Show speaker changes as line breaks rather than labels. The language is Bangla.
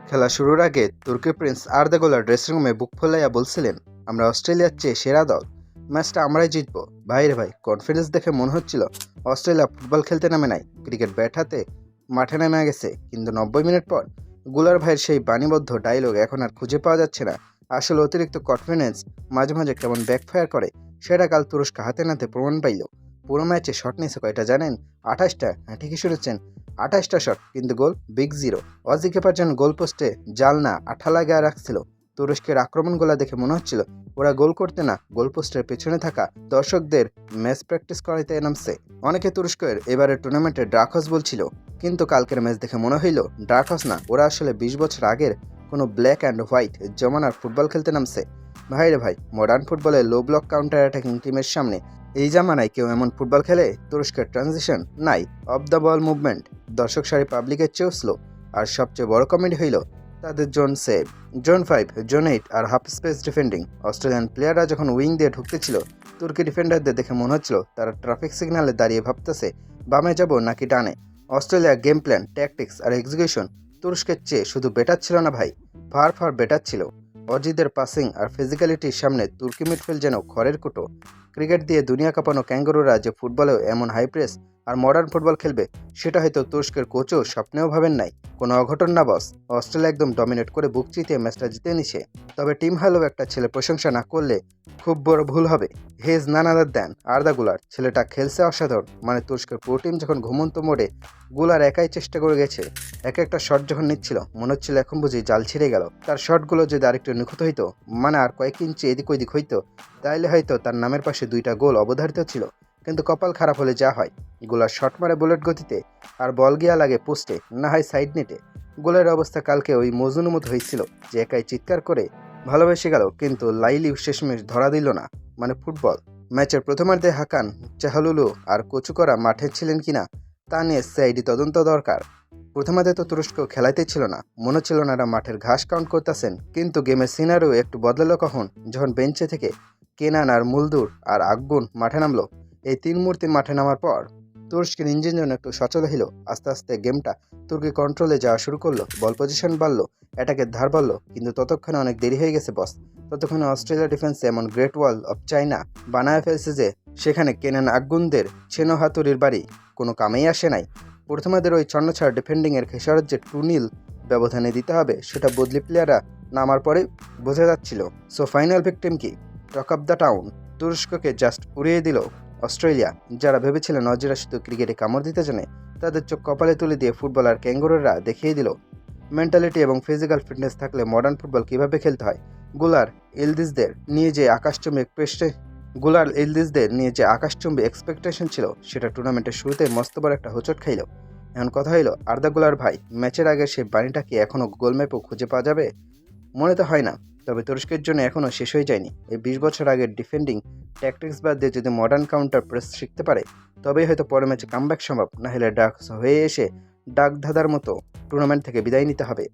খেলা শুরুর আগে তুর্কি প্রিন্স আর্দা গুলার ড্রেসিং রুমে বুক ফুলাইয়া বলছিলেন, আমরা অস্ট্রেলিয়ার চেয়ে সেরা দল, ম্যাচটা আমরাই জিতবো। ভাইরে ভাই, কনফিডেন্স দেখে মনে হচ্ছিল অস্ট্রেলিয়া ফুটবল খেলতে নামে নাই, ক্রিকেট ব্যাট হাতে মাঠে নেমে গেছে। কিন্তু 90 মিনিট পর গুলার ভাইয়ের সেই বাণীবদ্ধ ডায়লগ এখন আর খুঁজে পাওয়া যাচ্ছে না। আসলে অতিরিক্ত কনফিডেন্স মাঝে মাঝে কেমন ব্যাকফায়ার করে, সেটা কাল তুরস্ক হাতে নাতে প্রমাণ পাইল। পুরো ম্যাচে শট নিয়েছে কয়টা জানেন? 28টা। হ্যাঁ, ঠিকই শুনেছেন, 28টা শট, কিন্তু গোল বিগ জিরো। অজি কিপার যেন গোল পোস্টে জাল না আঠা লাগিয়ে রাখছিল। তুরস্কের আক্রমণগুলো দেখে মনে হচ্ছিল ওরা গোল করতে না, গোল পোস্টের পেছনে থাকা দর্শকদের ম্যাচ প্র্যাকটিস করাইতে নামছে। অনেকে তুরস্কের এবারের টুর্নামেন্টে ডার্ক হর্স বলছিল, কিন্তু কালকের ম্যাচ দেখে মনে হইল ডার্ক হর্স না, ওরা আসলে 20 বছর আগের কোনো ব্ল্যাক অ্যান্ড হোয়াইট জমানার ফুটবল খেলতে নামছে। ভাইরে ভাই, মডার্ন ফুটবলে লো ব্লক কাউন্টার অ্যাটাকিং টিমের সামনে এই জামানায় কেউ এমন ফুটবল খেলে? তুরস্কের ট্রানজিশন নাই, অফ দ্য বল মুভমেন্ট দর্শক সারি পাবলিকের চেয়েও স্লো। আর সবচেয়ে বড় কমেডি হইল তাদের জোন সেভ, জোন 5, জোন 8 আর হাফ স্পেস ডিফেন্ডিং। অস্ট্রেলিয়ান প্লেয়াররা যখন উইং দিয়ে ঢুকতেছিল, তুর্কি ডিফেন্ডারদের দেখে মনে হচ্ছিল তারা ট্রাফিক সিগন্যালে দাঁড়িয়ে ভাবতেছে বামে যাব নাকি ডানে। অস্ট্রেলিয়ার গেম প্ল্যান, ট্যাকটিক্স আর এক্সিকিউশন তুরস্কের চেয়ে শুধু বেটার ছিল না ভাই, ফার বেটার ছিল। অজিদের পাসিং আর ফিজিক্যালিটির সামনে তুর্কি মিডফিল্ড যেন খড়ের কুটো। ক্রিকেট দিয়ে দুনিয়া কাঁপানো ক্যাঙ্গারুরা যে ফুটবলেও এমন হাই প্রেস আর মডার্ন ফুটবল খেলবে, সেটা হয়তো তুরস্কের কোচও স্বপ্নেও ভাবেন নাই। কোনো অঘটন না বস, অস্ট্রেলিয়া একদম ডমিনেট করে বুক চিতিয়ে ম্যাচটা জিতে নিছে। তবে টিম হ্যালো একটা ছেলে প্রশংসা না করলে খুব বড় ভুল হবে। হেজ নান আদার দেন আর্দা গুলার। ছেলেটা খেলছে অসাধারণ। মানে তুরস্কের পুরো টিম যখন ঘুমন্ত মোড়ে, গুলার একাই চেষ্টা করে গেছে। এক একটা শট যখন নিচ্ছিল মনে হচ্ছিল এখন বুঝি জাল ছিঁড়ে গেল। তার শটগুলো যদি আরেকটু নিখুঁত হইতো, মানে আর কয়েক ইঞ্চি এদিক ওইদিক হইতো, তাইলে হয়তো তার নামের পাশে 2টা গোল অবধারিত ছিল। কিন্তু কপাল খারাপ হলে যা হয়, গোলার শট মারে বুলেট গতিতে, আর বল গিয়া লাগে পোস্টে, না হয় সাইড নেটে। গোলের অবস্থা কালকে ওই মজনুর মতো হয়েছিল যে একাই চিৎকার করে ভালোবেসে গেল, কিন্তু লাইলি শেষমেশ ধরা দিল না। মানে ফুটবল ম্যাচের প্রথমার্ধে হাকান চাহালুলু আর কচুকরা মাঠে ছিলেন কিনা তা নিয়ে সিআইডি তদন্ত দরকার। প্রথমার্ধে তো তুরস্ক খেলাইতেই ছিল না, মনে ছিল না এরা মাঠের ঘাস কাউন্ট করতেছেন। কিন্তু গেমের সিনারিও একটু বদলালো কখন, যখন বেঞ্চে থেকে কেনান আর মুলদুর আর আগুন মাঠে নামলো। এই 3 মূর্তি মাঠে নামার পর তুরস্কের ইঞ্জিন যেন একটু সচল হইল। আস্তে আস্তে গেমটা তুর্কি কন্ট্রোলে যাওয়া শুরু করলো, বল পজিশন বাড়লো, অ্যাটাকের ধার বাড়লো। কিন্তু ততক্ষণে অনেক দেরি হয়ে গেছে বস। ততক্ষণে অস্ট্রেলিয়া ডিফেন্সে এমন গ্রেট ওয়াল অফ চাইনা বানায় ফেলছে যে সেখানে কেনান আগুনদের ছেনো হাতুড়ির বাড়ি কোনো কামেই আসে নাই। প্রথমাদের ওই ছন্নছাড় ডিফেন্ডিংয়ের খেসারত যে 2-0 ব্যবধানে দিতে হবে, সেটা বদলি প্লেয়াররা নামার পরে বোঝা যাচ্ছিল। সো ফাইনাল ভিকটিম কি? Talk of the town. তুরস্ককে জাস্ট উড়িয়ে দিল অস্ট্রেলিয়া। যারা ভেবেছিলেন অজিরা শুধু ক্রিকেটে কামড় দিতে জানে, তাদের চোখ কপালে তুলে দিয়ে ফুটবলার ক্যাঙ্গারুরা দেখিয়ে দিল মেন্টালিটি এবং ফিজিক্যাল ফিটনেস থাকলে মডার্ন ফুটবল কীভাবে খেলতে হয়। গুলার ইলদিজদের নিয়ে যে আকাশচুম্বী এক্সপেকটেশন ছিল, সেটা টুর্নামেন্টের শুরুতে মস্ত বড় একটা হোঁচট খাইল। এখন কথা হইল, আর্দা গুলার ভাই ম্যাচের আগে সেই বাণীটা কি এখনও গুগল ম্যাপেও খুঁজে পাওয়া যাবে? মনে তো হয় না। তবে তুরস্কের জন্য এখনও শেষ হয়ে যায়নি। এই 20 বছর আগের ডিফেন্ডিং ট্যাকটিক্স বাদ দিয়ে যদি মডার্ন কাউন্টার প্রেস শিখতে পারে, তবেই হয়তো পরের ম্যাচে কামব্যাক সম্ভব। না হলে ডাক হয়ে এসে ডাক ধাঁধার মতো টুর্নামেন্ট থেকে বিদায় নিতে হবে।